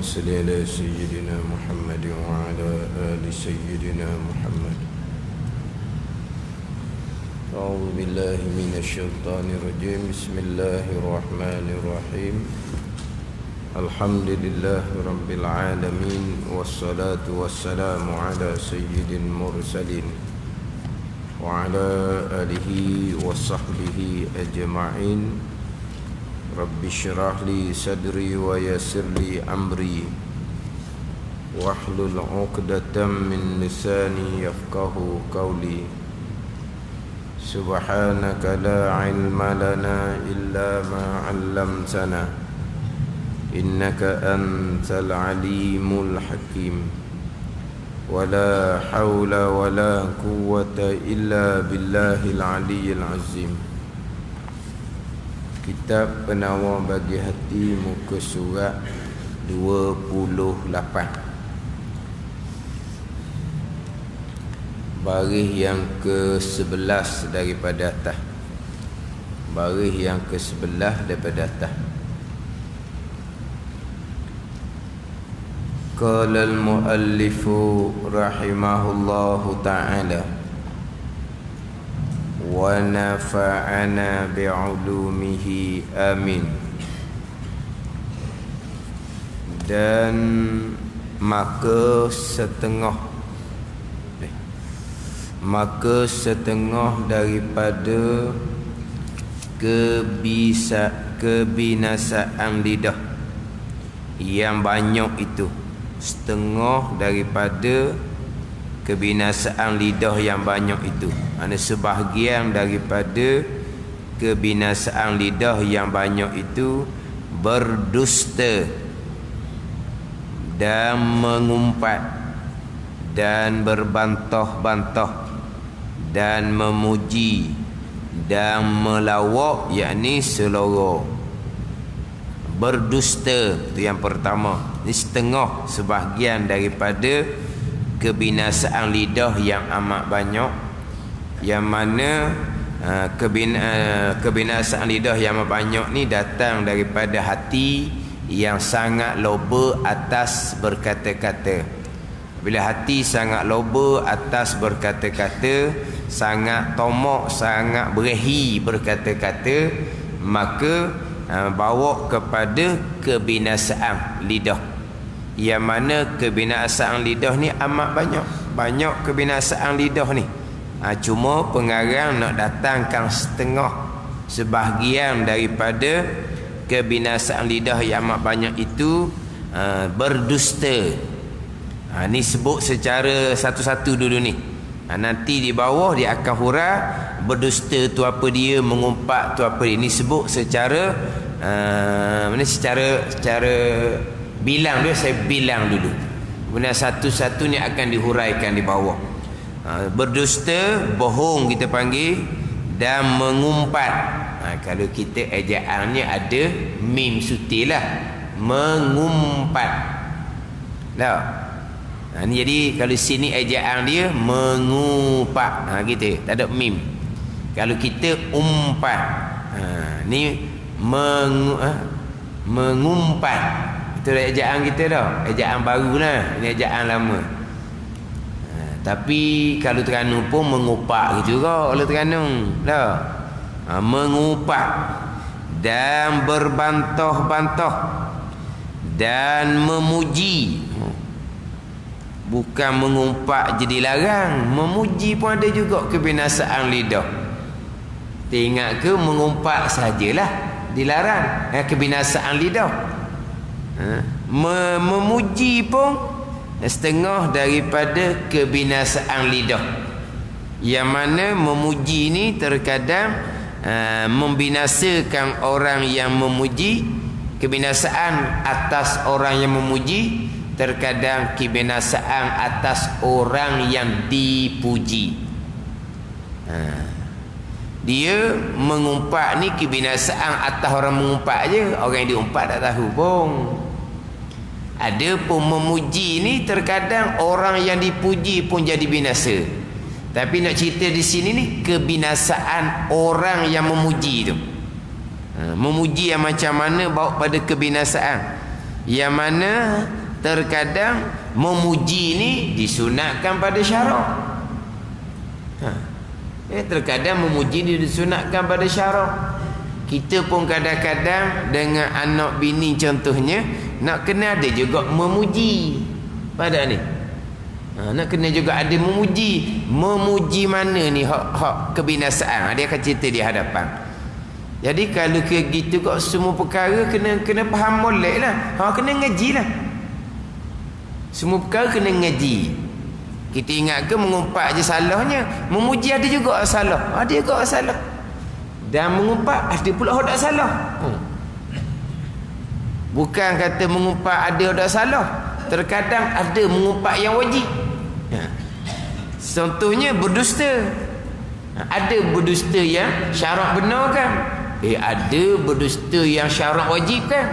صل على سيدنا محمد وعلى آل سيدنا محمد. أعوذ بالله من الشيطان الرجيم. بسم الله الرحمن الرحيم. الحمد لله رب العالمين، والصلاة والسلام على سيد المرسلين وعلى آله وصحبه أجمعين. رب اشرح لي صدري ويسر لي أمري واحلل عقدة من لساني يفقه قولي. سبحانك لا علم لنا إلا ما علمتنا إنك أنت العليم الحكيم. ولا حول ولا قوة إلا بالله العلي العظيم. Kitab Penawar Bagi Hati, muka surat 28. Baris yang ke-11 daripada atas. Baris yang ke-11 daripada atas. Qala al-muallifu rahimahullahu ta'ala wa nafa'ana bi'ulumihi amin. Dan maka setengah daripada kebinasaan lidah yang banyak itu, setengah daripada kebinasaan lidah yang banyak itu, ada sebahagian daripada kebinasaan lidah yang banyak itu berdusta dan mengumpat dan berbantah-bantah dan memuji dan melawak, yakni seloroh. Berdusta itu yang pertama. Ini setengah, sebahagian daripada kebinasaan lidah yang amat banyak, yang mana kebinasaan lidah yang amat banyak ni datang daripada hati yang sangat loba atas berkata-kata. Bila hati sangat loba atas berkata-kata, sangat tomok, sangat berehi berkata-kata, maka bawa kepada kebinasaan lidah. Yang mana kebinasaan lidah ni amat banyak kebinasaan lidah ni. Cuma pengarang nak datangkan setengah, sebahagian daripada kebinasaan lidah yang amat banyak itu berdusta. Ni sebut secara satu-satu dulu ni. Nanti di bawah dia akan hurah berdusta tu apa dia, mengumpat tu apa dia. Ni sebut secara secara bilang dia, saya bilang dulu. Kemudian satu-satu ni akan dihuraikan di bawah. Berdusta, bohong kita panggil, dan mengumpat. Kalau kita ejaannya ada mim sutil lah, mengumpat. Tak? Ni jadi kalau sini ejaan dia mengumpat, gitu, tak ada mim. Kalau kita umpat, ni mengumpat. Itu ejaan kita dah. Ejaan baru lah. Ini ejaan lama. Tapi kalau Terengganu pun mengupak gitu juga oleh Terengganu. Dah. Mengupak dan berbantah-bantah dan memuji. Bukan mengumpak jadi larang, memuji pun ada juga kebinasaan lidah. Ingat ke mengumpak sajalah dilarang, kebinasaan lidah. Memuji pun setengah daripada kebinasaan lidah. Yang mana memuji ni terkadang membinasakan orang yang memuji, kebinasaan atas orang yang memuji, terkadang kebinasaan atas orang yang dipuji. Dia mengumpat ni kebinasaan atas orang mengumpat je, orang yang diumpat tak tahu pun. Ada pun memuji ni terkadang orang yang dipuji pun jadi binasa. Tapi nak cerita di sini ni kebinasaan orang yang memuji tu. Memuji yang macam mana bawa pada kebinasaan. Yang mana terkadang memuji ni disunatkan pada syarak. Terkadang memuji ni disunatkan pada syarak. Kita pun kadang-kadang dengan anak bini contohnya nak kena ada juga memuji pada ni. Nak kena juga ada memuji. Memuji mana ni hak kebinasaan. Dia akan cerita di hadapan. Jadi kalau ke gitu kok semua perkara kena faham molek lah. Kena ngaji lah. Semua perkara kena ngaji. Kita ingat ke mengumpat je salahnya. Memuji ada juga salah. Ada juga salah. Dan mengumpat ada pula orang tak salah. Bukan kata mengumpat ada orang tak salah. Terkadang ada mengumpat yang wajib. Contohnya berdusta. Ada berdusta yang syarak benar kan? Ada berdusta yang syarak wajib kan?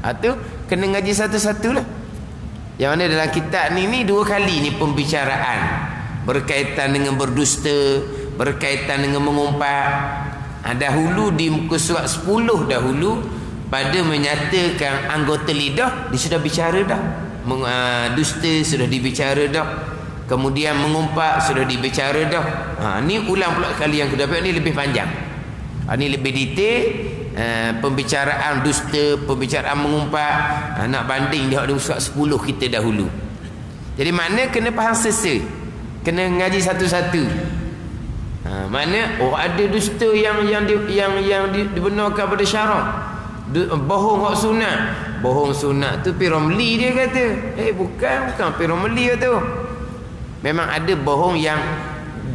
Itu kena ngaji satu-satu lah. Yang mana dalam kitab ni 2 kali ni pembicaraan berkaitan dengan berdusta, berkaitan dengan mengumpat. Dahulu di muka surat 10 dahulu pada menyatakan anggota lidah dia sudah bicara dah. Dusta sudah dibicara dah. Kemudian mengumpat sudah dibicara dah. Ni ulang pula kali yang kedua. Ni lebih panjang. Ni lebih detail. Pembicaraan dusta, pembicaraan mengumpat. Nak banding dia di surat 10 kita dahulu. Jadi makna kena faham sesa. Kena ngaji satu-satu. Mana ada dusta yang dibenarkan pada syarak. Bohong hak sunat. Bohong sunat tu Piramli dia kata. Bukan Piramli tu. Memang ada bohong yang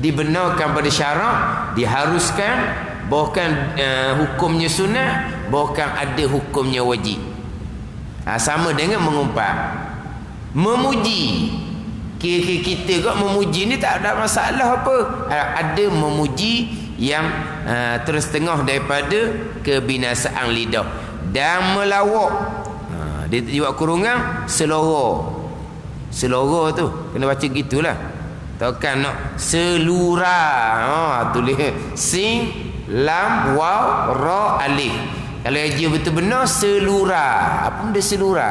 dibenarkan pada syarak, diharuskan, bahkan hukumnya sunat, bahkan ada hukumnya wajib. Sama dengan mengumpat. Memuji. Kira-kira kita kok memuji ni tak ada masalah apa. Ada memuji yang terus tengah daripada kebinasaan lidah. Dan melawak. Dia buat kurungan selora. Selora tu kena baca gitulah. Takkan nak selura. Tulis sin, lam, waw, ra, alif. Kalau dia betul benar selura. Apa benda selura?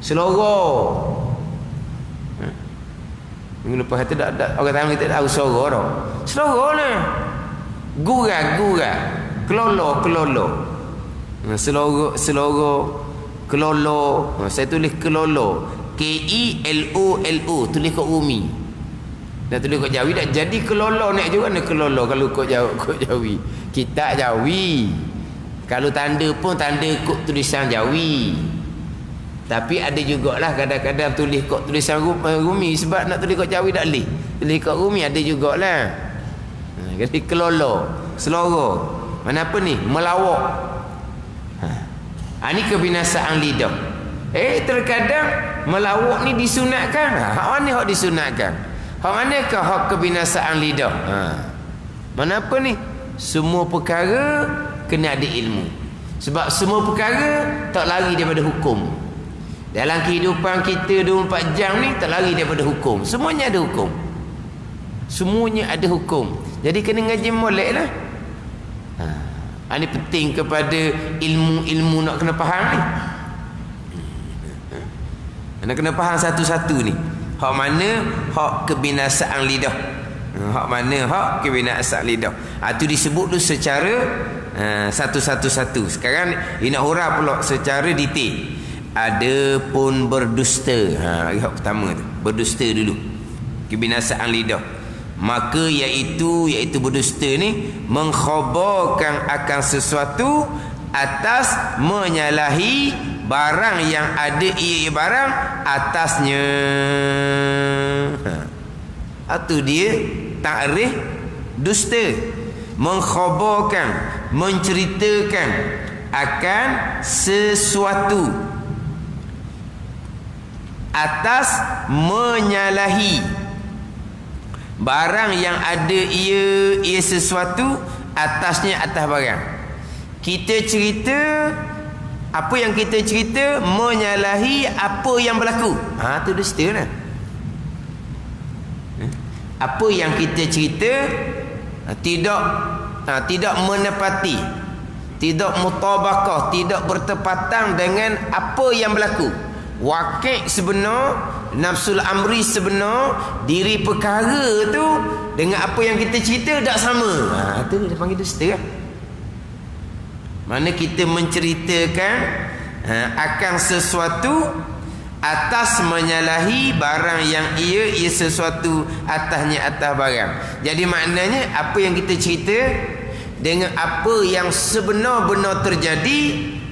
Selora. Minggu lepas tu orang tahu kita tahu selora dah. Selora ni. Gura. Kelolo. Selora. Kelolo. Saya tulis kelolo. K-E-L-O-L-O. Tulis kat Umi. Dan tulis kat Jawi tak jadi kelolo nak juga nak kelolo kalau kat Jawi. Kita Jawi. Kalau tanda pun tanda kod tulisan Jawi. Tapi ada jugalah kadang-kadang tulis kod tulisan Rumi sebab nak tulis kat Jawi tak boleh. Tulis kat Rumi ada jugalah. Jadi kelolo, seloro. Mana apa ni? Melawak. Ini kebinasaan lidah. Terkadang melawak ni disunatkan. Hak mana hak disunatkan? Hak manakah hak kebinasaan lidah? Mana apa ni? Semua perkara kena ada ilmu. Sebab semua perkara tak lari daripada hukum. Dalam kehidupan kita 24 jam ni tak lari daripada hukum. Semuanya ada hukum. Semuanya ada hukum. Jadi kena ngaji molek lah. Ini penting kepada ilmu-ilmu nak kena faham ni. Nak kena faham satu-satu ni. Hak mana hak kebinasaan lidah. Hak mana hak kebinasaan lidah. Itu disebut tu secara satu-satu. Sekarang ini nak hurah pula secara detail. Ada pun berdusta. Hak pertama tu. Berdusta dulu. Kebinasaan lidah. Maka iaitu berdusta ni mengkhabarkan akan sesuatu atas menyalahi barang yang ada ia barang atasnya. Itu dia takrif dusta. Mengkhabarkan, menceritakan akan sesuatu atas menyalahi barang yang ada ia sesuatu atasnya atas barang. Kita cerita apa yang kita cerita menyalahi apa yang berlaku. Tu dusta lah. Apa yang kita cerita tidak menepati, tidak mutabakah, tidak bertepatan dengan apa yang berlaku. Waqi' sebenar, nafsul amri sebenar, diri perkara tu dengan apa yang kita cerita tak sama. Tu dia panggil dusta. Mana kita menceritakan akan sesuatu atas menyalahi barang yang ia sesuatu atasnya atas barang. Jadi maknanya apa yang kita cerita dengan apa yang sebenar-benar terjadi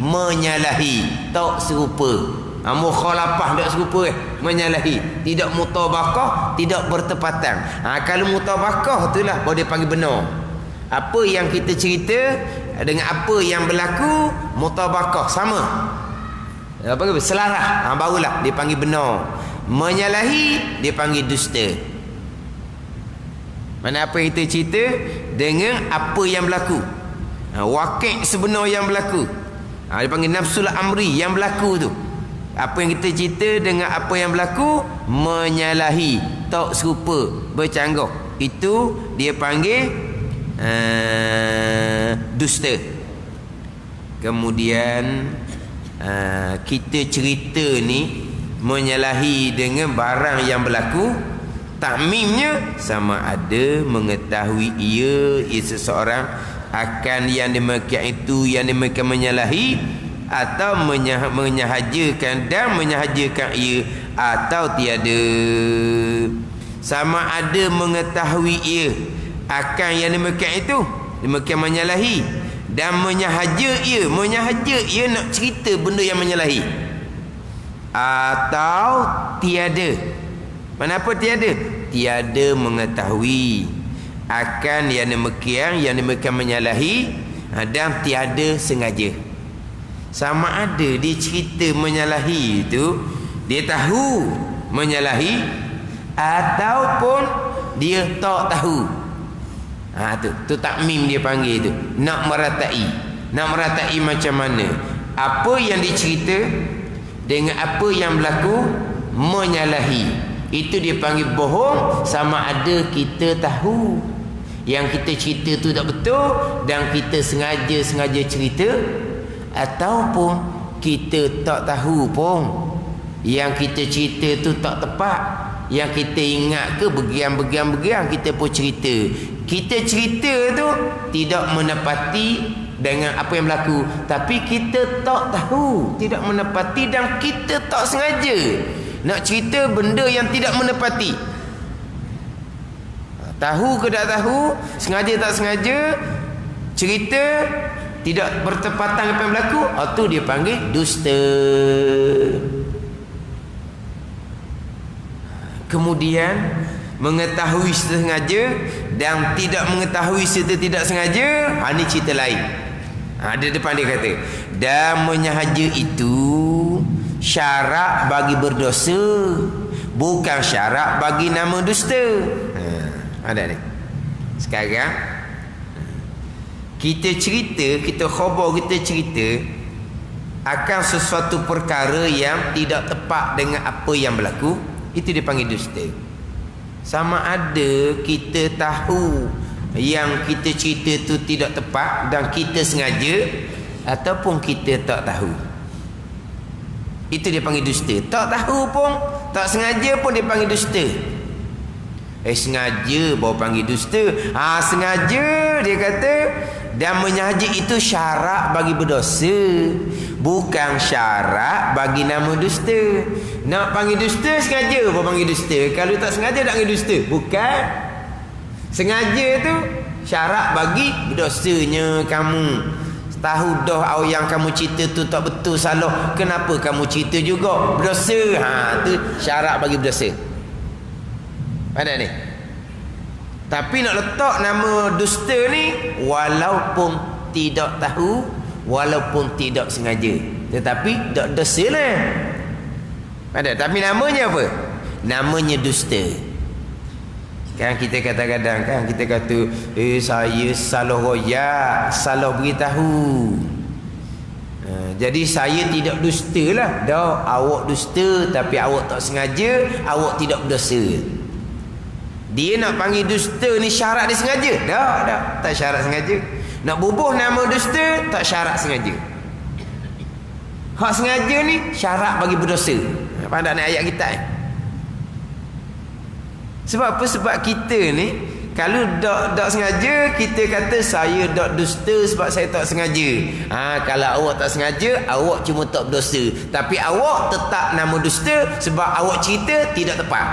menyalahi, tak serupa. Mukhalafah tak serupa, menyalahi, tidak mutabakah, tidak bertepatan. Kalau mutabakah itulah baru dia panggil benar. Apa yang kita cerita dengan apa yang berlaku mutabakah, sama. Apa ke? Selaras. Barulah dia panggil benar. Menyalahi dia panggil dusta. Mana apa yang kita cerita dengan apa yang berlaku. Waqi' sebenar yang berlaku. Dia panggil nafsul amri yang berlaku tu. Apa yang kita cerita dengan apa yang berlaku menyalahi, tak serupa, bercanggah. Itu dia panggil dusta. Kemudian kita cerita ni menyalahi dengan barang yang berlaku. Takmimnya sama ada mengetahui ia seseorang akan yang demikian itu, yang demikian menyalahi, atau menyahajakan dan menyahajakan ia atau tiada. Sama ada mengetahui ia akan yang demikian itu, demikian menyalahi, dan menyahaja ia nak cerita benda yang menyalahi, atau tiada. Kenapa tiada? Tiada mengetahui akan yang demikian menyalahi, dan tiada sengaja. Sama ada dia cerita menyalahi itu, dia tahu menyalahi, ataupun dia tak tahu. Tu takmim dia panggil tu. Nak meratai macam mana apa yang dicerita dengan apa yang berlaku menyalahi. Itu dia panggil bohong. Sama ada kita tahu yang kita cerita tu tak betul dan kita sengaja cerita, ataupun kita tak tahu pun yang kita cerita tu tak tepat, yang kita ingat ke begian kita pun cerita. Kita cerita tu tidak menepati dengan apa yang berlaku, tapi kita tak tahu, tidak menepati, dan kita tak sengaja nak cerita benda yang tidak menepati. Tahu ke tak tahu, sengaja tak sengaja, cerita tidak bertepatan apa yang berlaku, itu dia panggil dusta. Kemudian mengetahui secara sengaja dan tidak mengetahui secara tidak sengaja, ini cerita lain. Ada depan dia kata, dan menyahaja itu syarat bagi berdosa, bukan syarat bagi nama dusta. Ada ni. Sekarang kita cerita, kita khabar, kita cerita akan sesuatu perkara yang tidak tepat dengan apa yang berlaku, itu dipanggil dusta. Sama ada kita tahu yang kita cerita itu tidak tepat dan kita sengaja, ataupun kita tak tahu, itu dia panggil dusta. Tak tahu pun, tak sengaja pun dia panggil dusta. Sengaja baru panggil dusta. Sengaja dia kata, dan menyahaja itu syarat bagi berdosa, bukan syarat bagi nama dusta. Nak panggil dusta sengaja baru panggil dusta. Kalau tak sengaja tak panggil dusta. Bukan. Sengaja tu syarat bagi berdosanya kamu. Tahu dah yang kamu cerita tu tak betul, salah, kenapa kamu cerita juga, berdosa. Tu syarat bagi berdosa. Ada ni. Tapi nak letak nama dusta ni, walaupun tidak tahu, walaupun tidak sengaja, tetapi tak dosa lah. Ada. Tapi namanya apa? Namanya dusta. Kan kita kadang-kadang kan kita kata, saya salah royak, salah beritahu. Jadi saya tidak dusta lah. Dah, awak dusta tapi awak tak sengaja, awak tidak berdosa. Dia nak panggil dusta ni syarat dia sengaja? Dah, tak syarat sengaja. Nak bubuh nama dusta tak syarat sengaja. Hak sengaja ni syarat bagi berdosa. Pandang ni ayat kita Sebab apa? Sebab kita ni kalau tak sengaja, kita kata saya tak dusta sebab saya tak sengaja. Kalau awak tak sengaja, awak cuma tak berdosa. Tapi awak tetap nama dusta sebab awak cerita tidak tepat.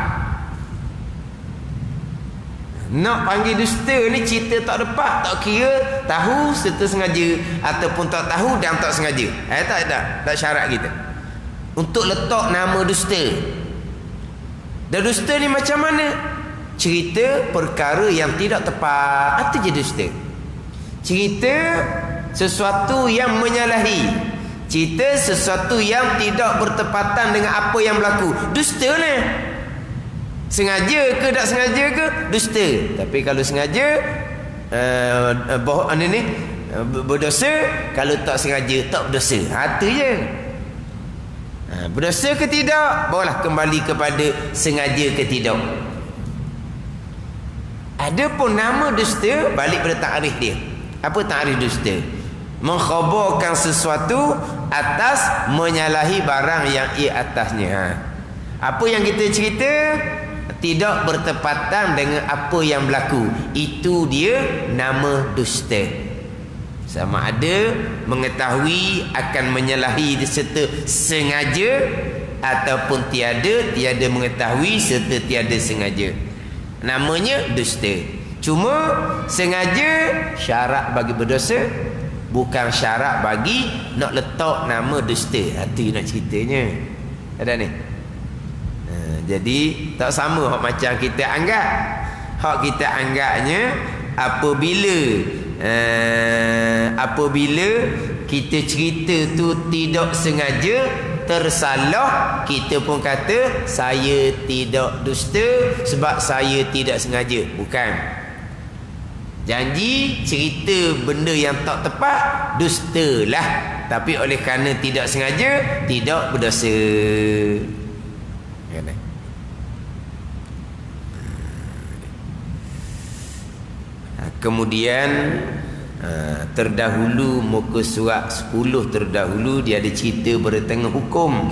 Nak panggil dusta ni cerita tak tepat, tak kira tahu serta sengaja ataupun tak tahu dan tak sengaja. Tak syarat kita untuk letak nama dusta. Dan dusta ni macam mana? Cerita perkara yang tidak tepat, itu je dusta. Cerita sesuatu yang menyalahi, cerita sesuatu yang tidak bertepatan dengan apa yang berlaku, dusta ni. Sengaja ke tak sengaja ke, dusta. Tapi kalau sengaja berdosa. Kalau tak sengaja tak berdosa. Itu je. Berdosa ke tidak, barulah kembali kepada sengaja ke tidak. Adapun nama dusta, balik pada takrif dia. Apa takrif dusta? Mengkhabarkan sesuatu atas menyalahi barang yang ia atasnya. Apa yang kita cerita tidak bertepatan dengan apa yang berlaku, itu dia nama dusta. Sama ada mengetahui akan menyalahi serta sengaja, ataupun tiada mengetahui serta tiada sengaja, namanya dusta. Cuma sengaja syarat bagi berdosa, bukan syarat bagi nak letak nama dusta. Itu nak ceritanya. Ada ni. Jadi tak sama hak macam kita anggap. Hak kita anggapnya apabila kita cerita tu tidak sengaja, tersalah, kita pun kata saya tidak dusta sebab saya tidak sengaja. Bukan. Janji cerita benda yang tak tepat, dustalah. Tapi oleh kerana tidak sengaja, tidak berdosa. Kemudian terdahulu muka surat 10 terdahulu dia ada cerita bertengah hukum.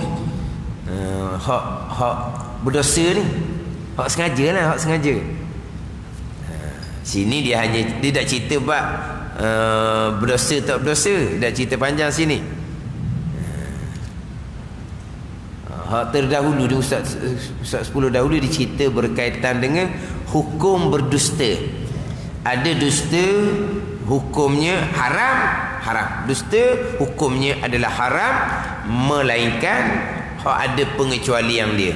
Hak berdosa ni, hak sengaja lah, hak sengaja. Sini dia tak cerita bab berdosa tak berdosa, dia cerita panjang sini. Hak terdahulu di Ustaz 10 dahulu dia cerita berkaitan dengan hukum berdusta. Ada dusta hukumnya haram. Dusta hukumnya adalah haram, melainkan ada pengecualian dia.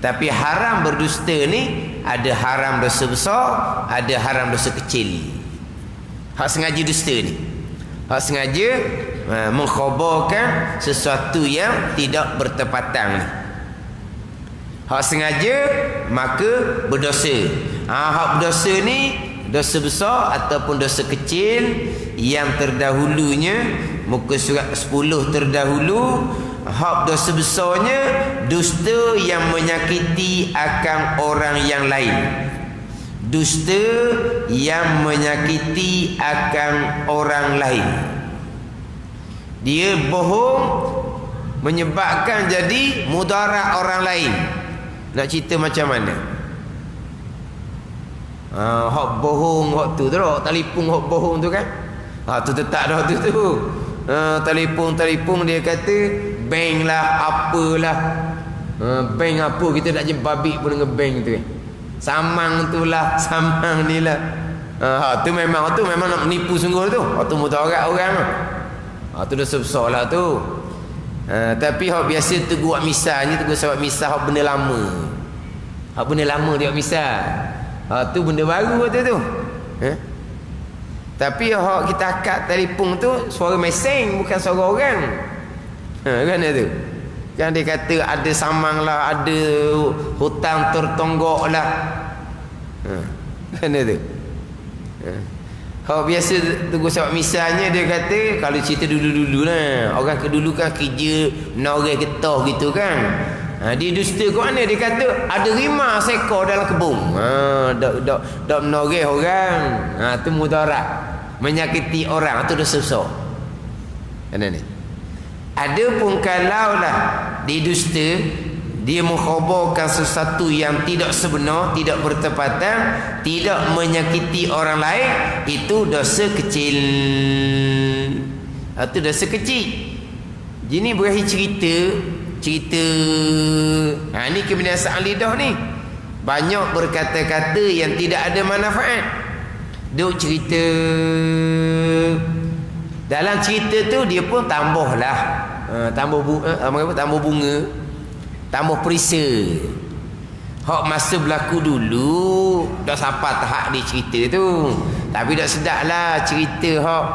Tapi haram berdusta ni ada haram dosa besar, ada haram dosa kecil. Hak sengaja dusta ni, hak sengaja mengkhabarkan sesuatu yang tidak bertepatan ni. Hak sengaja maka berdosa. Hak berdosa ni dosa besar ataupun dosa kecil yang terdahulunya muka surat 10 terdahulu. Hak dosa besarnya dusta yang menyakiti akan orang yang lain. Dusta yang menyakiti akan orang lain. Dia bohong menyebabkan jadi mudarat orang lain. Nak cerita macam mana? Hak bohong, hak tu hak telefon, hak bohong tu kan, tu tetap dah tu telefon dia kata bank lah apalah, bank apa kita tak jumpa babi pun dengan bank tu kan, samang tu lah, samang ni lah. Tu memang nak menipu sungguh tu. Tu mudarat orang tu dah besar lah tu. Tapi hak biasa tu buat misalnya, tu sebab misal hak benda lama, dia buat misal. Tu benda baru tu. Tapi hak kita akad telefon tu suara meseng, bukan suara orang. Kan tu. Kan dia kata ada samang lah, ada hutang tertonggok lah. Kan tu. Hak biasa tunggu sebab misalnya dia kata kalau cerita dulu-dulu lah, orang kedulu kan kerja menoreh getah gitu kan. Dia dusta ke mana? Dia kata ada rimau seekor dalam kebun. Dok menoreh orang. Tu mudarat. menyakiti orang itu dosa besar. Kan ni. Adapun kalaulah dia dusta, dia mengkhabarkan sesuatu yang tidak sebenar, tidak bertepatan, tidak menyakiti orang lain, itu dosa kecil. Itu dosa kecil. Jadi berakhir cerita. Ni kebinasaan lidah ni. Banyak berkata-kata yang tidak ada manfaat. Duk cerita. Dalam cerita tu dia pun tambahlah. Tambah bunga. Tambah perisa. Hak masa berlaku dulu dah sampai tahap dia cerita tu. Tapi dah sedap lah cerita hak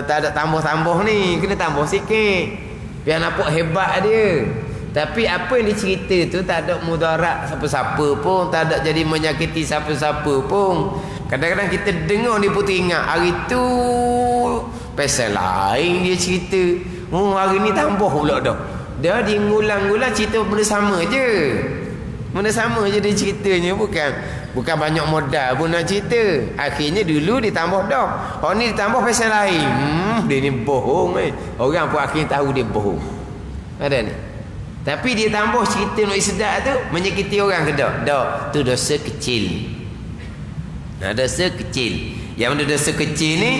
tak ada tambah-tambah ni. Kena tambah sikit biar nampak hebat dia. Tapi apa yang dicerita tu tak ada mudarat siapa-siapa pun, tak ada jadi menyakiti siapa-siapa pun. Kadang-kadang kita dengar dia pun teringat hari tu pasal lain dia cerita. Hari ni tambah pula dah. Dia ngulang-ngulang cerita benda sama je. Benda sama je dia ceritanya, bukan banyak modal pun nak cerita. Akhirnya dulu ditambah dah. Orang ni ditambah pasal lain. Dia ni bohong Orang pun akhirnya tahu dia bohong. Ada ni. Tapi dia tambah cerita nak sedap tu menyakiti orang ke tak? Tak. Tu dosa kecil. Dosa kecil. Yang mana dosa kecil ni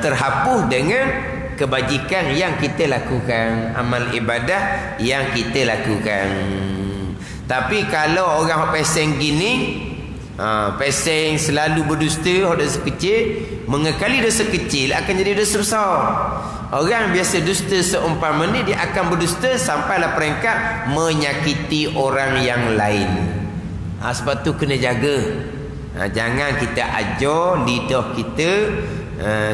terhapus dengan kebajikan yang kita lakukan, amal ibadah yang kita lakukan. Tapi kalau orang peseng gini, peseng selalu berdusta, dosa kecil, mengekali dosa kecil akan jadi dosa besar. Orang biasa dusta seumpama ni, dia akan berdusta sampailah peringkat menyakiti orang yang lain. Sebab tu kena jaga. Jangan kita ajar lidah kita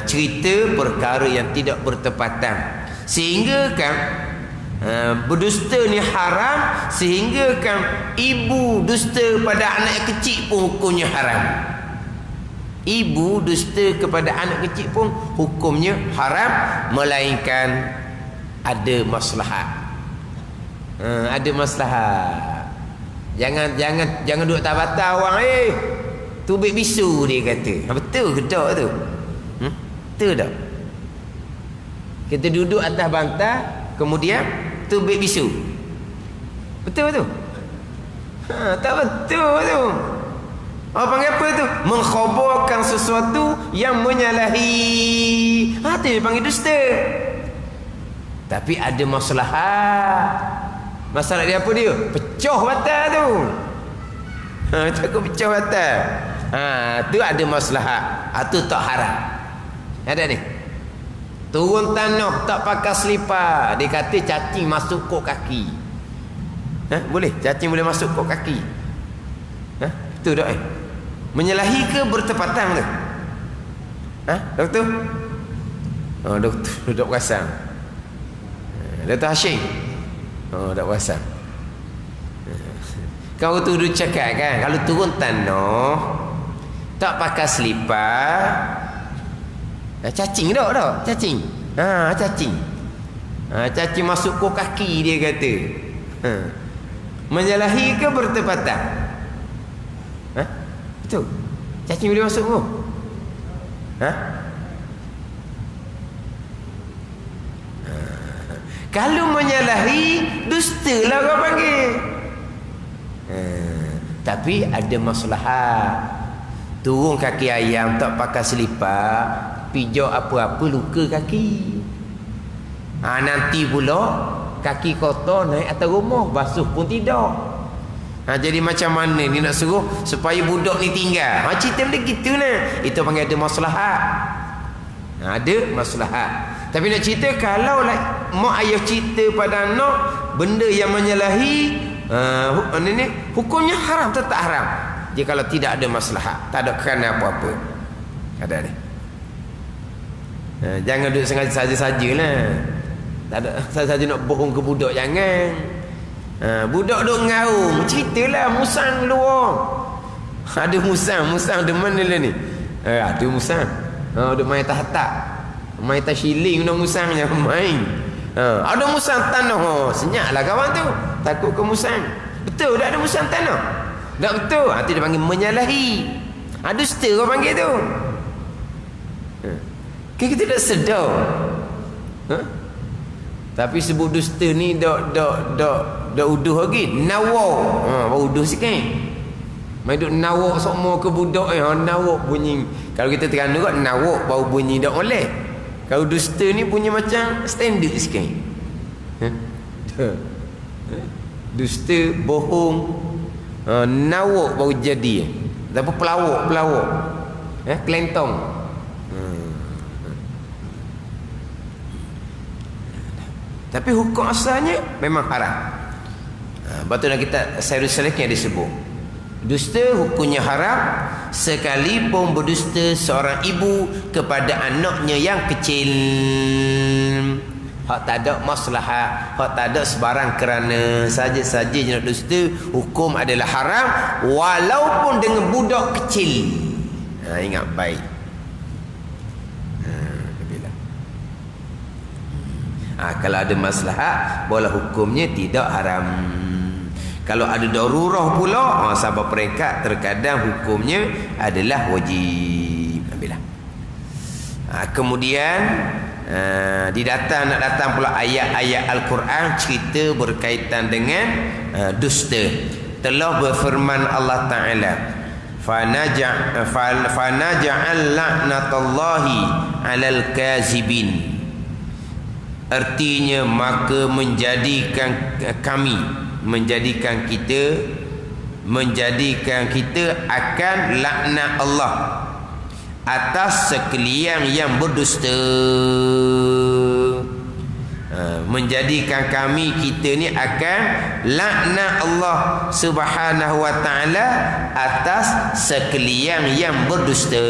cerita perkara yang tidak bertepatan, sehingga kan berdusta ni haram, sehingga kan ibu dusta pada anak kecil pun hukumnya haram. Ibu dusta kepada anak kecil pun hukumnya haram, melainkan ada maslahat. Ada maslahat. Jangan duduk tabata orang tubik bisu dia kata. Betul ke tak tu? Betul tak? Kita duduk atas bantal, kemudian tubik bisu. Betul tu? Tak betul tu. Apa panggil apa tu? Mengkhabarkan sesuatu yang menyalahi. Tu dia panggil dusta. Tapi ada maslahat. Masalah dia apa dia? Pecah batal tu. Takut pecah batal. Tu ada maslahat. Tu tak haram. Ada ni. Turun tanah tak pakai selipar. Dia kata cacing masuk kok kaki. Boleh? Cacing boleh masuk kok kaki? Betul tak menyalahi ke bertepatan ke? Doktor? Doktor duduk perasan. Doktor Hashim? Tak perasan. Kau tu duduk cakap kan, kalau turun tanah tak pakai selipar, cacing tak? Cacing. Cacing. Cacing masuk ke kaki dia kata. Menyalahi ke bertepatan? Betul. Cacing boleh masuk ke? Kalau menyalahi, dusta lah orang panggil. Tapi ada maslahat. Turun kaki ayam tak pakai selipar, pijak apa-apa luka kaki. Nanti pula kaki kotor naik atas rumah, basuh pun tidak. Jadi macam mana ni nak suruh supaya budak ni tinggal? Cerita benda gitu lah. Itu panggil ada maslahat. Ada maslahat. Tapi nak cerita kalau mak ayah cerita pada anak benda yang menyalahi hukumnya haram, tetap haram. Dia kalau tidak ada maslahat, tak ada kerana apa-apa. Ada ni. Jangan duduk sengaja saja-sajalah. Tak ada saja nak bohong ke budak, jangan. Budak duk ngaung, ceritalah musang luar. Ada musang di mana lah ni? Ada musang. Duk main tahta. Main tashiling nak musangnya main. Ada musang tanah. Senyaklah kawan tu. Takut ke musang. Betul tak ada musang tanah? Tak betul. Itu dia panggil menyalahi. Dusta orang panggil tu. Kan kita tak sedar. Tapi sebut dusta ni dak uduh lagi. Nawak. Uduh sikit. Mai duk nawak sokmo ke budak nawak bunyi. Kalau kita terang juga nawak bau bunyi dak oleh. Kalau dusta ni bunyi macam standard sikit. Dusta, bohong, nawak baru jadi. Tapi pelawak. Kelentong. Tapi hukum asalnya memang haram. Betul kita serius-seriusnya disebut. Dusta hukumnya haram sekalipun berdusta seorang ibu kepada anaknya yang kecil. Hak tak ada maslahat, hak tak ada sebarang kerana saja-saja nak dusta, hukum adalah haram walaupun dengan budak kecil. Ingat baik. Kalau ada maslahat, bola hukumnya tidak haram. Kalau ada darurah pula, sahabat peringkat terkadang hukumnya adalah wajib. Ambillah. Kemudian nak datang pula ayat-ayat Al-Quran cerita berkaitan dengan dusta. Telah berfirman Allah Ta'ala, fanaja'al la'natallahi 'alal kazibin. Artinya maka menjadikan kita akan laknat Allah atas sekalian yang berdusta. Menjadikan kita ni akan laknat Allah Subhanahu wa taala atas sekalian yang berdusta.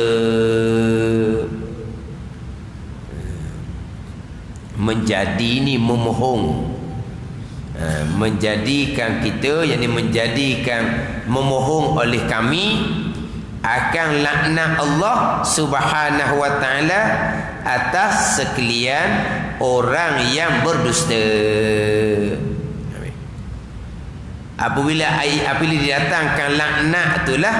Menjadi ni memohon, menjadikan kita, yakni menjadikan memohon oleh kami akan laknat Allah Subhanahu wa taala atas sekalian orang yang berdusta. Apabila didatangkan laknat itulah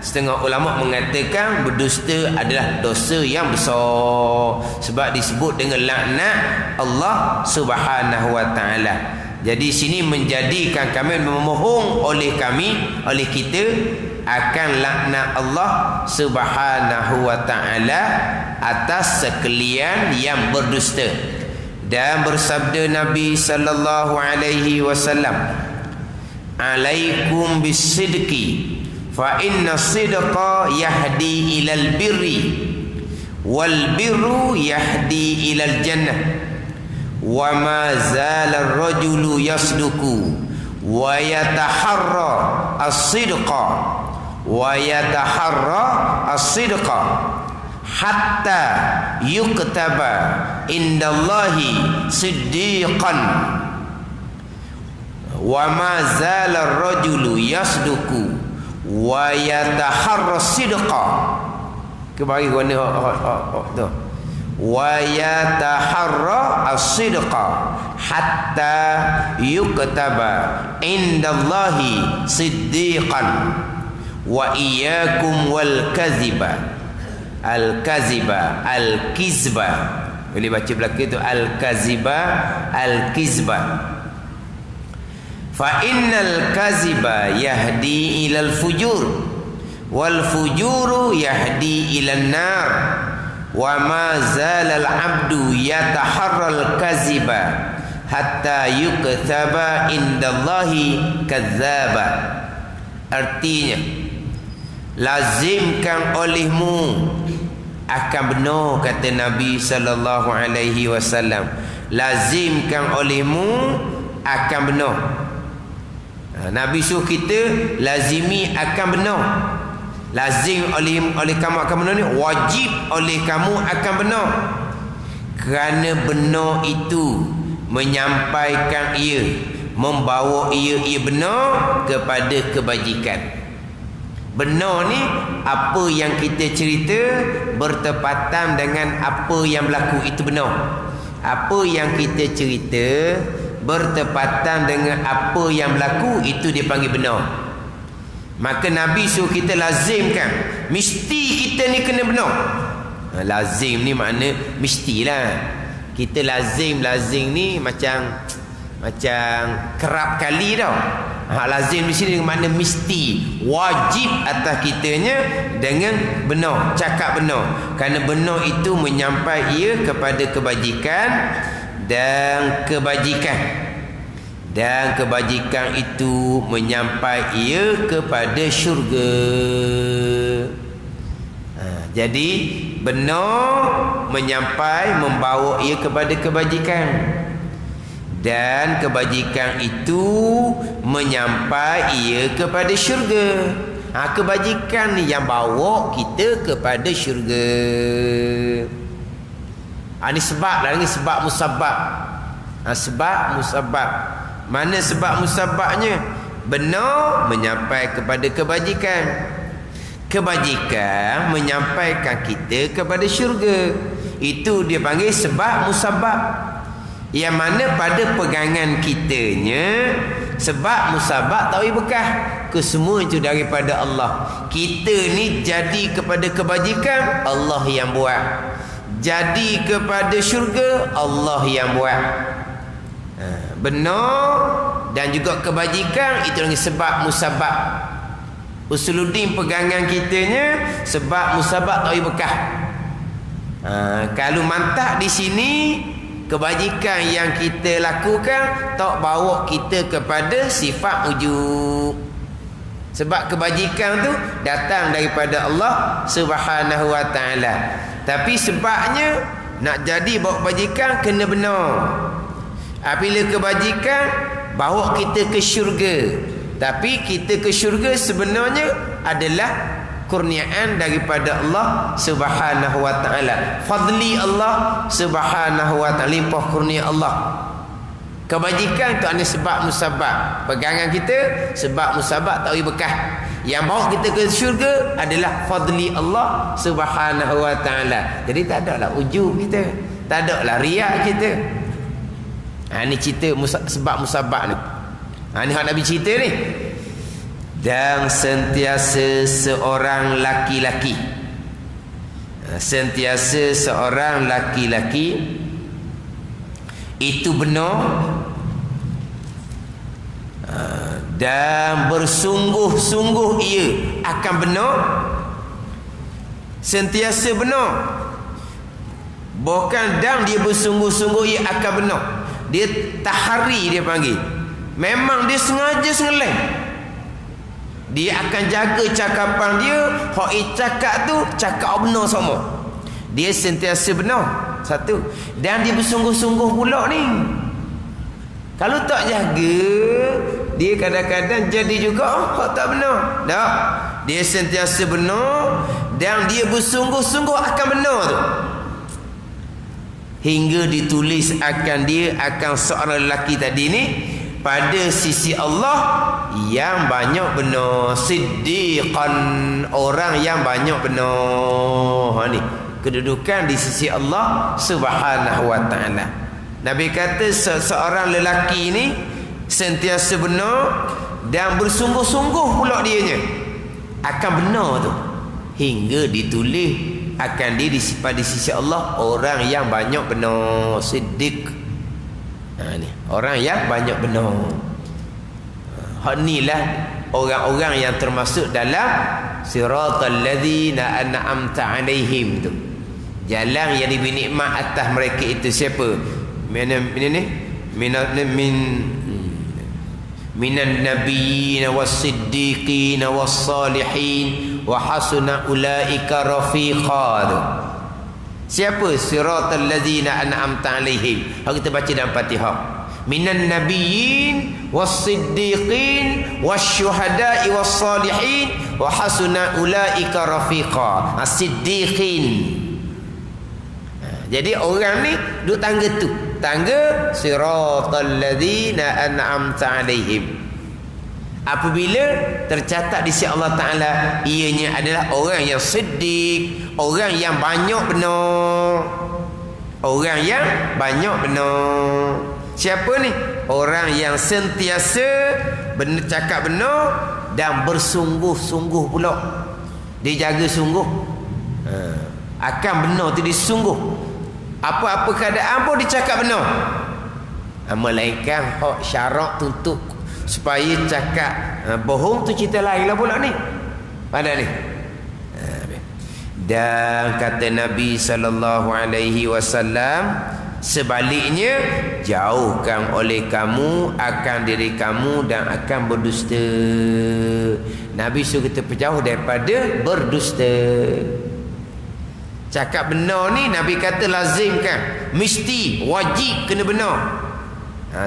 setengah ulama mengatakan berdusta adalah dosa yang besar sebab disebut dengan laknat Allah Subhanahu wa taala. Jadi sini menjadikan kami memohon oleh kita akan laknat Allah Subhanahu wa taala atas sekalian yang berdusta. Dan bersabda Nabi sallallahu alaihi wasallam, alaikum bisidqi fa inna sidqa yahdi ilal birri wal birru yahdi ilal jannah wa ma zala ar-rajulu yasduku wa yataharra as-sidqa hatta yuktaba indallahi siddiqan wa ma zala ar-rajulu yasduku wa yataharra sidqa. Kembali guna tu. Wa yataharra as-sidqa hatta yuktaba indallahi siddiqan wa iyyakum wal kadhiba. Al-kadhiba, al-kizba. Boleh baca belakang tu al-kadhiba, al-kizba. Fa innal kaziba yahdi ilal fujur wal fujuru yahdi ilan nar wa ma zalal abdu yataharral kaziba hatta yuktaba indallahi kadzaba. Artinya lazimkan olehmu akan benar, kata Nabi sallallahu alaihi wasallam. Lazimkan olehmu akan benar. Nabi suruh kita lazimi akan benar. Lazim oleh kamu akan benar ni, wajib oleh kamu akan benar. Kerana benar itu menyampaikan ia, membawa ia benar kepada kebajikan. Benar ni apa yang kita cerita bertepatan dengan apa yang berlaku itu benar. Apa yang kita cerita bertepatan dengan apa yang berlaku itu dipanggil benar. Maka Nabi suruh kita lazimkan, mesti kita ni kena benar. Lazim ni makna mestilah. Kita lazim ni macam kerap kali tau. Lazim di sini makna mesti, wajib atas kitanya dengan benar, cakap benar. Kerana benar itu menyampai ia kepada kebajikan dan kebajikan. Dan kebajikan itu menyampai ia kepada syurga. Jadi benar menyampai, membawa ia kepada kebajikan. Dan kebajikan itu menyampai ia kepada syurga. Kebajikan ni yang bawa kita kepada syurga. Ini sebab lah, ni sebab musabab. Sebab musabab. Mana sebab musababnya? Benar menyampai kepada kebajikan. Kebajikan menyampaikan kita kepada syurga. Itu dia panggil sebab musabab. Yang mana pada pegangan kitanya sebab musabab tak boleh bekah. Kesemua itu daripada Allah. Kita ni jadi kepada kebajikan, Allah yang buat. Jadi kepada syurga, Allah yang buat. Benar dan juga kebajikan itu dengan sebab musabab. Usuluddin pegangan kitanya sebab musabab tak boleh bekah. Kalau mantap di sini, kebajikan yang kita lakukan tak bawa kita kepada sifat wujud. Sebab kebajikan tu datang daripada Allah Subhanahu wa taala. Tapi sebabnya nak jadi bawa kebajikan kena benar. Apabila kebajikan bawa kita ke syurga. Tapi kita ke syurga sebenarnya adalah kurniaan daripada Allah Subhanahu wa taala. Fadli Allah Subhanahu wa taala, limpah kurnia Allah. Kebajikan itu adalah sebab musabab. Pegangan kita sebab musabab tak boleh bekah. Yang bawa kita ke syurga adalah fadli Allah Subhanahu wa taala. Jadi tak ada lah ujub kita, tak ada lah riak kita. Ini cerita sebab musabab ni. Ini hak Nabi cerita ni. Dan sentiasa seorang laki-laki, sentiasa seorang laki-laki itu benar dan bersungguh-sungguh ia akan benar. Sentiasa benar, bukan dan dia bersungguh-sungguh ia akan benar. Dia tahari, dia panggil. Memang dia sengaja sengeleng. Dia akan jaga cakapan dia. Hak cakap tu cakap benar semua. Dia sentiasa benar. Satu. Dan dia bersungguh-sungguh pula ni. Kalau tak jaga, dia kadang-kadang jadi juga hak tak benar. Tak. Dia sentiasa benar dan dia bersungguh-sungguh akan benar tu. Hingga ditulis akan dia, akan seorang lelaki tadi ni pada sisi Allah yang banyak benar, siddiqan, orang yang banyak benar. Ni kedudukan di sisi Allah Subhanahu wa taala. Nabi kata seorang lelaki ni sentiasa benar dan bersungguh-sungguh pula dianya akan benar tu, hingga ditulis akan dia pada sisi Allah orang yang banyak benar, siddiq. Ni orang yang banyak benar. Hak inilah orang-orang yang termasuk dalam siratal ladzina an'amta alaihim tu. Jalan yang diberi nikmat atas mereka itu siapa? Minan nabiyyin was-siddiqin was-salihin wa hasuna ulaika rafiqa. Siapa siratal ladzina an'amta alaihim? Kalau kita baca dalam Fatihah, minan nabiyyin was-siddiqin wasyuhada'i was-salihin wa hasuna ulaika rafiqa. As-siddiqin. Jadi orang ni duduk tangga tu, tangga siratal ladzina an'amta alaihim. Apabila tercatat di sisi Allah Ta'ala, ianya adalah orang yang siddiq, orang yang banyak benar. Orang yang banyak benar. Siapa ni? Orang yang sentiasa benar, cakap benar dan bersungguh-sungguh pula. Dia jaga sungguh. akan benar tu disungguh. Apa-apa keadaan pun dicakap benar. Melainkan hak syarak tuntut supaya cakap bohong tu cerita lain lah pula ni. Pada ni. Dan kata Nabi SAW, sebaliknya jauhkan oleh kamu akan diri kamu dan akan berdusta. Nabi suruh kita berjauh daripada berdusta. Cakap benar ni Nabi kata lazimkan, mesti, wajib kena benar.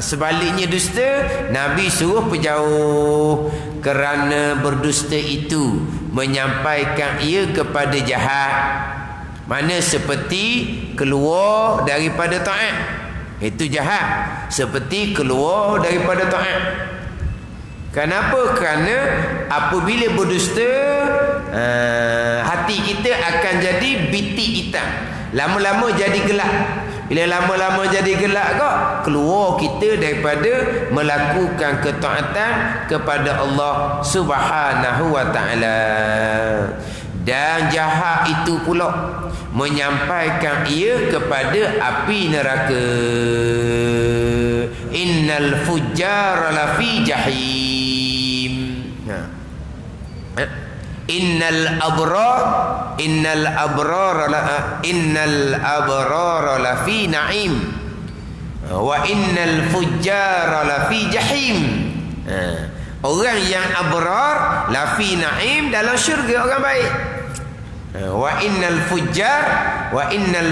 Sebaliknya dusta, Nabi suruh berjauh, kerana berdusta itu menyampaikan ia kepada jahat, mana seperti keluar daripada taat. Itu jahat, seperti keluar daripada taat. Kenapa? Kerana apabila berdusta, hati kita akan jadi bitik hitam, lama-lama jadi gelap. Bila lama-lama jadi gelap kok, keluar kita daripada melakukan ketaatan kepada Allah Subhanahu wa taala. Dan jahat itu pula menyampaikan ia kepada api neraka. Innal fujjara lafi jahim. Innal abrara lafi na'im wa innal fujjara lafi jahim. Orang yang abrar lafi na'im, dalam syurga orang baik. Wa innal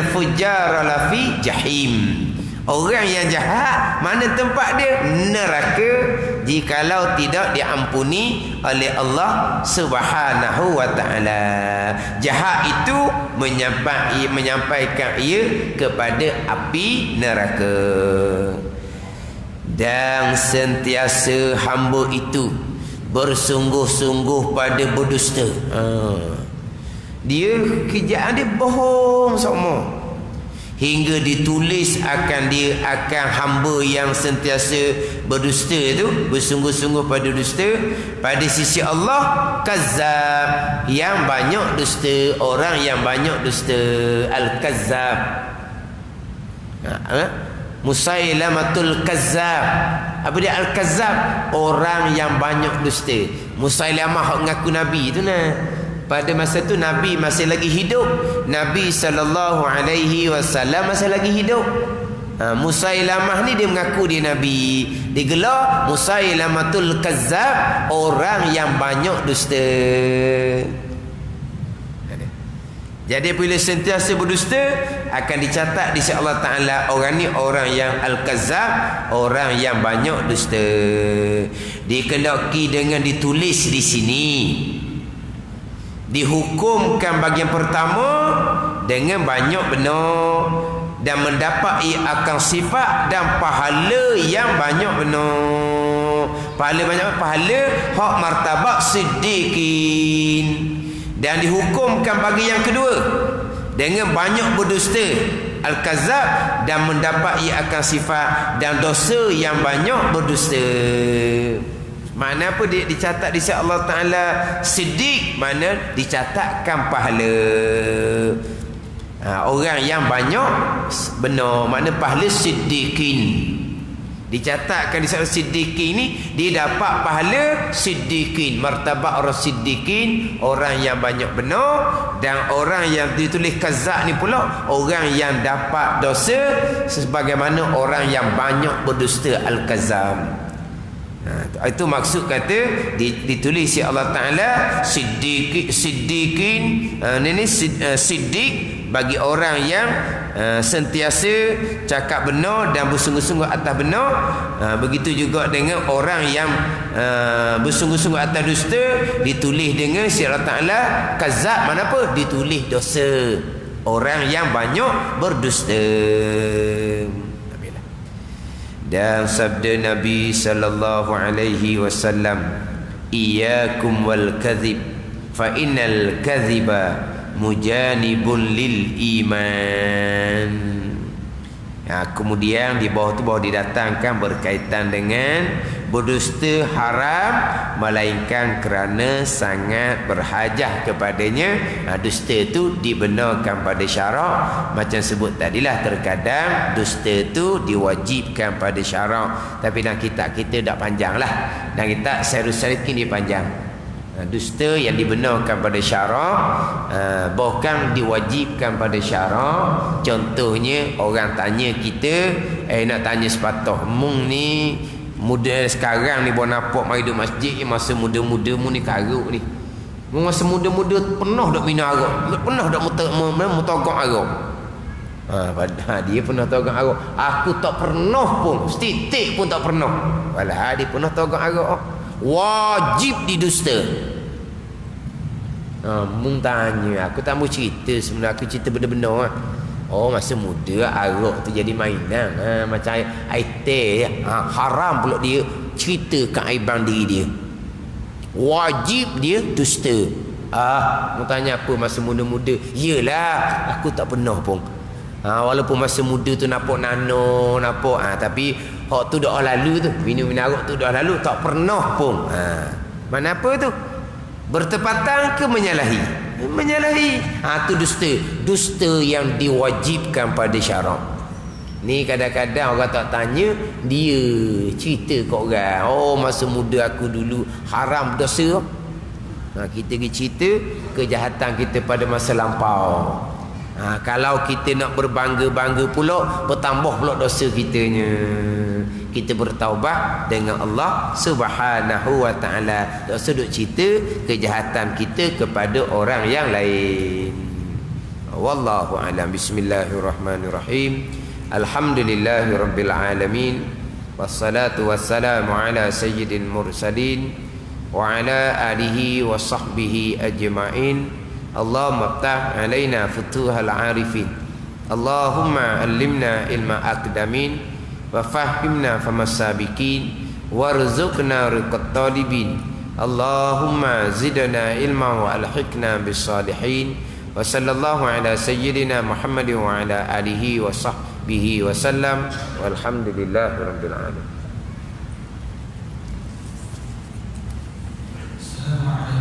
fujjara lafi jahim. Orang yang jahat, mana tempat dia? Neraka, jikalau tidak diampuni oleh Allah Subhanahu wa taala. Jahat itu menyampaikan ia kepada api neraka. Dan sentiasa hamba itu bersungguh-sungguh pada berdusta. Dia kerjaan dia bohong semua, hingga ditulis akan dia akan hamba yang sentiasa berdusta itu, bersungguh-sungguh pada dusta, pada sisi Allah kazzab, yang banyak dusta, orang yang banyak dusta. Al-kazzab, Musailamatul kazzab. Apa dia al-kazzab? Orang yang banyak dusta. Musailamah ngaku nabi tu nah. Pada masa tu Nabi masih lagi hidup. Nabi SAW masih lagi hidup. Musailamah ni dia mengaku dia Nabi. Digelar Musailamatul kazzab, orang yang banyak dusta. Jadi bila sentiasa berdusta, akan dicatat di sisi Allah Ta'ala, orang ni orang yang al-kazzab, orang yang banyak dusta. Dikendaki dengan ditulis di sini. Dihukumkan bagian pertama dengan banyak benar, dan mendapat ia akan sifat dan pahala yang banyak benar. Pahala banyak, pahala hak martabat siddiqin. Dan dihukumkan bagi yang kedua dengan banyak berdusta, al-kazzab, dan mendapat ia akan sifat dan dosa yang banyak berdusta. Mana apa dia dicatat di sisi Allah Ta'ala siddiq, mana dicatatkan pahala. Orang yang banyak benar, mana pahala siddiqin. Dicatatkan di sisi siddiqin ni, dia dapat pahala siddiqin, martabat orang siddiqin, orang yang banyak benar. Dan orang yang ditulis kazzab ni pula orang yang dapat dosa sebagaimana orang yang banyak berdusta, al-kazzab. Itu maksud kata ditulis si Allah Ta'ala siddiqin. Siddiq bagi orang yang sentiasa cakap benar dan bersungguh-sungguh atas benar. Begitu juga dengan orang yang bersungguh-sungguh atas dusta, ditulis dengan si Allah Ta'ala kazzab, mana apa? Ditulis dosa, orang yang banyak berdusta. Dan sabda Nabi sallallahu alaihi wasallam, iyyakum wal kadhib fa innal kadhiba mujanibun lil iman. Kemudian di bawah tu baru didatangkan berkaitan dengan berdusta haram melainkan kerana sangat berhajah kepadanya. Dusta tu dibenarkan pada syarak. Macam sebut tadilah, terkadang dusta tu diwajibkan pada syarak, tapi dalam kitab kita tak panjang lah. Dan kitab Sairus Salikin dia panjang. Dusta yang dibenarkan pada syarak, bahkan diwajibkan pada syarak. Contohnya orang tanya kita, nak tanya sepatah, mung ni muda sekarang ni buat nampak mari duduk masjid, masa muda-muda mu ni karuk ni, masa muda-muda pernah dak minum arak, pernah dak mutagak arak. Padahal dia pernah togak arak. Aku tak pernah pun, setitik pun tak pernah. Walah dia pernah togak arak. Wajib didusta. Mung tanya, aku tak mau cerita sebenarnya, aku cerita benar-benar. Masa muda arak tu jadi mainan. Macam air teh, haram pula dia cerita keaiban diri dia. Wajib dia dusta. Mung tanya apa masa muda-muda? Yelah, aku tak pernah pun. Walaupun masa muda tu nampak nano, nampak, tapi hak tu dah lalu tu, minum arak tu dah lalu, tak pernah pun. Mana apa tu? Bertepatan ke menyalahi? Menyalahi. Tu dusta. Dusta yang diwajibkan pada syarak. Ni kadang-kadang orang tak tanya, dia cerita kat orang, masa muda aku dulu haram dosa. Kita pergi cerita kejahatan kita pada masa lampau. Kalau kita nak berbangga-bangga pula, bertambah pula dosa kitanya. Kita bertaubat dengan Allah Subhanahu wa ta'ala. Tak sedut cerita kejahatan kita kepada orang yang lain. Wallahu a'lam. Bismillahirrahmanirrahim. Alhamdulillahirabbil alamin. Wassalatu wassalamu ala sayyidil mursalin wa ala alihi wa sahbihi ajma'in. Allahumma ftah alaina futuhal arifin. Allahumma allimna ilma aqdamin wa fahimna famasabikin warzuqna riqat talibin. Allahumma zidna ilma wa alhiqna bis salihin. Wa sallallahu ala sayyidina Muhammadin wa ala alihi wa sahbihi wa sallam. Walhamdulillahi rabbil alamin.